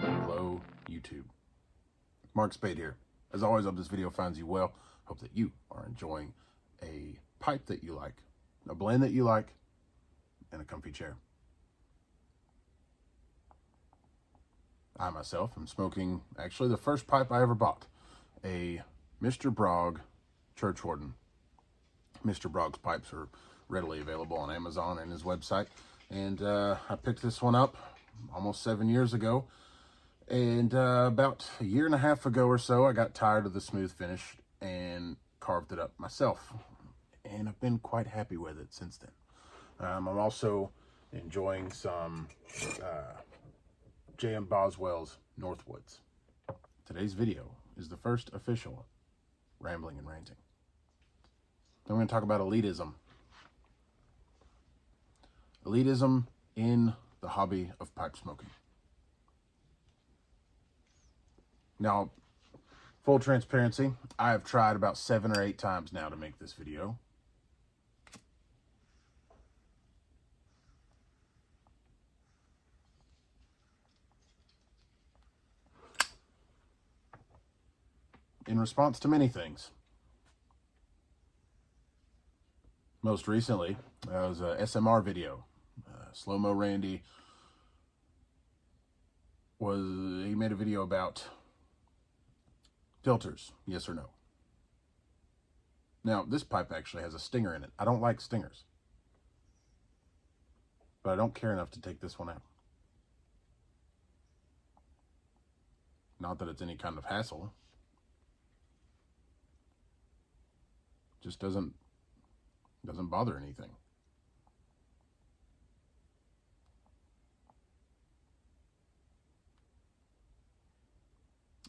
Hello, YouTube. Mark Spade here. As always, I hope this video finds you well. Hope that you are enjoying a pipe that you like, a blend that you like, and a comfy chair. I myself am smoking actually the first pipe I ever bought, a Mr. Brog Churchwarden. Mr. Brog's pipes are readily available on Amazon and his website, and I picked this one up almost 7 years ago, and about a year and a half ago or so I got tired of the smooth finish and carved it up myself, and I've been quite happy with it since then. I'm also enjoying some J.M. Boswell's Northwoods. Today's video is the first official Rambling and Ranting. I'm going to talk about elitism. Elitism in the hobby of pipe smoking. Now, full transparency, I have tried about 7 or 8 times now to make this video. In response to many things. Most recently, it was a S.M.R video. Slow-Mo Randy he made a video about filters, yes or no. Now, this pipe actually has a stinger in it. I don't like stingers, but I don't care enough to take this one out. Not that it's any kind of hassle. Just doesn't bother anything.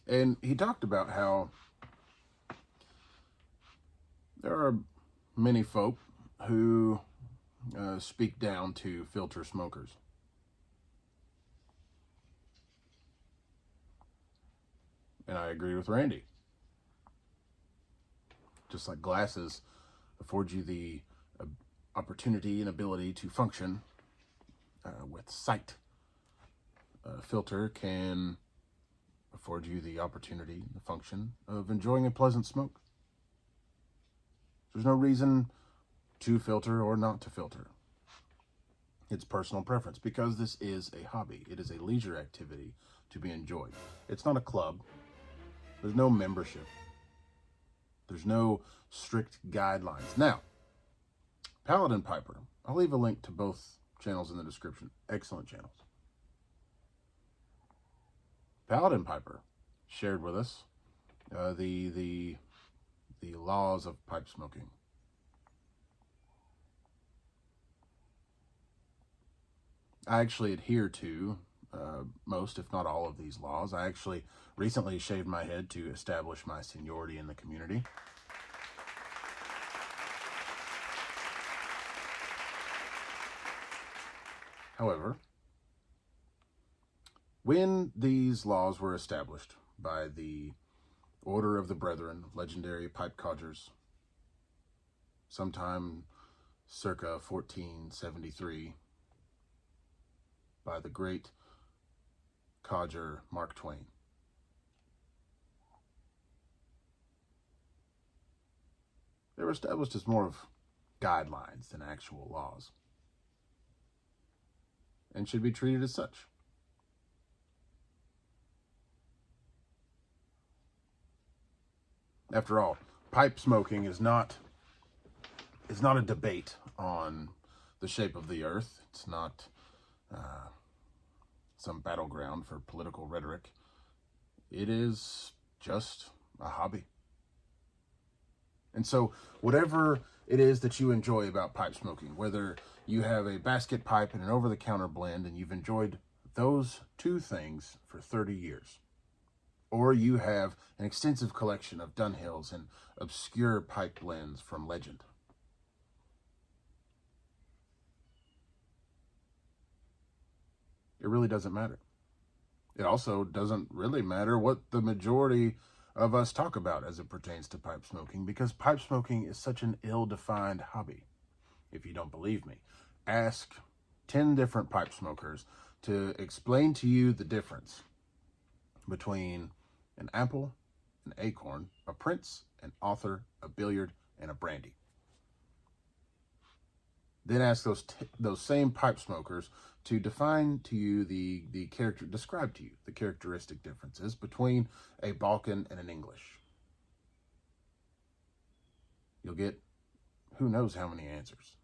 And he talked about how there are many folk who speak down to filter smokers. And I agree with Randy. Just like glasses afford you the opportunity and ability to function with sight, a filter can afford you the opportunity and the function of enjoying a pleasant smoke. There's no reason to filter or not to filter. It's personal preference, because this is a hobby. It is a leisure activity to be enjoyed. It's not a club. There's no membership. There's no strict guidelines. Now, Paladin Piper, I'll leave a link to both channels in the description. Excellent channels. Paladin Piper shared with us the laws of pipe smoking. I actually adhere to most, if not all, of these laws. I actually recently shaved my head to establish my seniority in the community. However, when these laws were established by the Order of the Brethren, legendary pipe codgers, sometime circa 1473, by the great codger Mark Twain, they were established as more of guidelines than actual laws, and should be treated as such. After all, pipe smoking is not a debate on the shape of the earth. It's not some battleground for political rhetoric. It is just a hobby. And so whatever it is that you enjoy about pipe smoking, whether you have a basket pipe and an over-the-counter blend and you've enjoyed those two things for 30 years, or you have an extensive collection of Dunhills and obscure pipe blends from legend, it really doesn't matter. It also doesn't really matter what the majority of us talk about as it pertains to pipe smoking, because pipe smoking is such an ill-defined hobby. if you don't believe me. Ask 10 different pipe smokers to explain to you the difference between an apple, an acorn, a prince, an author, a billiard, and a brandy. Then ask those same pipe smokers to define to you describe to you the characteristic differences between a Balkan and an English. You'll get who knows how many answers.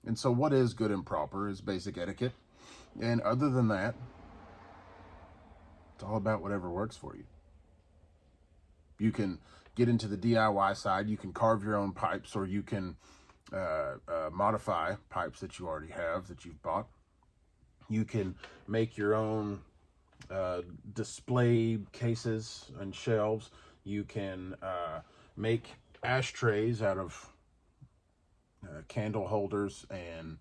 And so what is good and proper is basic etiquette. And other than that, it's all about whatever works for you. You can get into the DIY side. You can carve your own pipes, or you can modify pipes that you already have, that you've bought. You can make your own display cases and shelves. You can make ashtrays out of candle holders and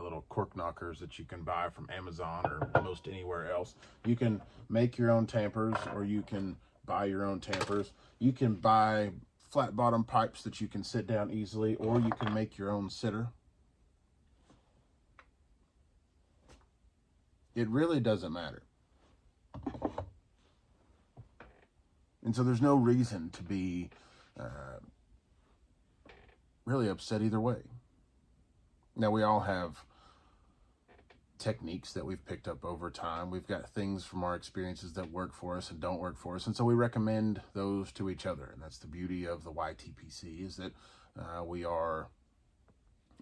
little cork knockers that you can buy from Amazon or most anywhere else. You can make your own tampers, or you can buy your own tampers. You can buy flat bottom pipes that you can sit down easily, or you can make your own sitter. It really doesn't matter. And so there's no reason to be really upset either way. Now, we all have techniques that we've picked up over time. We've got things from our experiences that work for us and don't work for us, and so we recommend those to each other. And that's the beauty of the YTPC, is that we are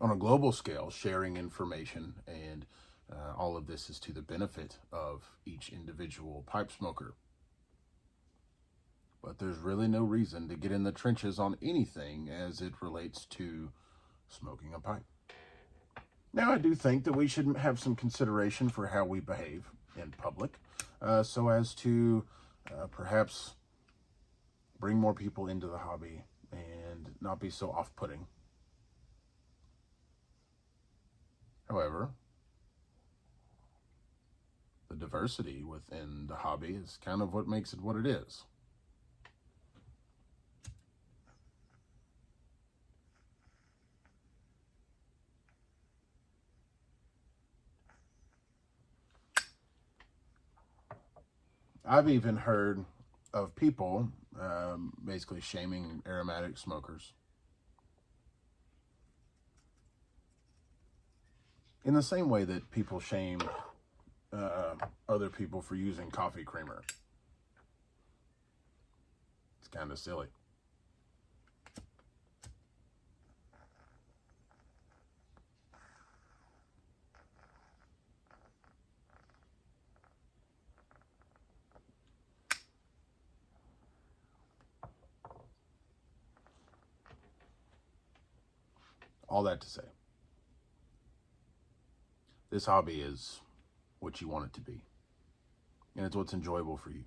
on a global scale sharing information, and all of this is to the benefit of each individual pipe smoker. But there's really no reason to get in the trenches on anything as it relates to smoking a pipe. Now, I do think that we should have some consideration for how we behave in public, so as to perhaps bring more people into the hobby and not be so off-putting. However, the diversity within the hobby is kind of what makes it what it is. I've even heard of people basically shaming aromatic smokers in the same way that people shame other people for using coffee creamer. It's kind of silly. All that to say, this hobby is what you want it to be, and it's what's enjoyable for you.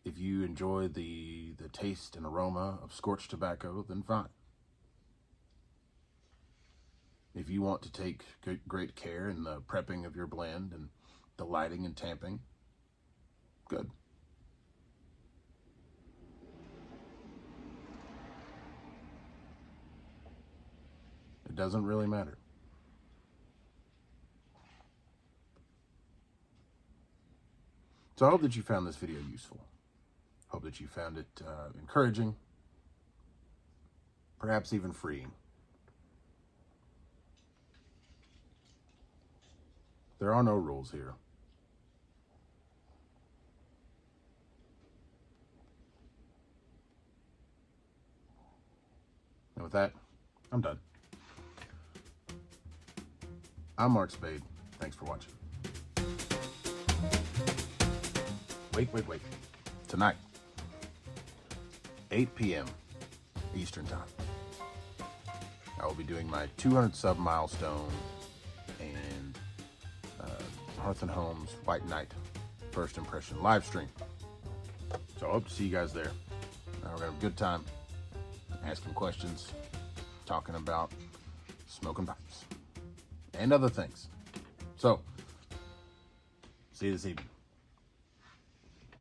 If you enjoy the taste and aroma of scorched tobacco, then fine. If you want to take great care in the prepping of your blend and the lighting and tamping, good. It doesn't really matter. So I hope that you found this video useful. Hope that you found it encouraging, perhaps even freeing. There are no rules here. And with that, I'm done. I'm Mark Spade. Thanks for watching. Wait. Tonight, 8 p.m. Eastern Time, I will be doing my 200 sub milestone and Hearth and Home's White Knight first impression live stream. So I hope to see you guys there. We're going to have a good time asking questions, talking about smoking pipes and other things. So, see you this evening.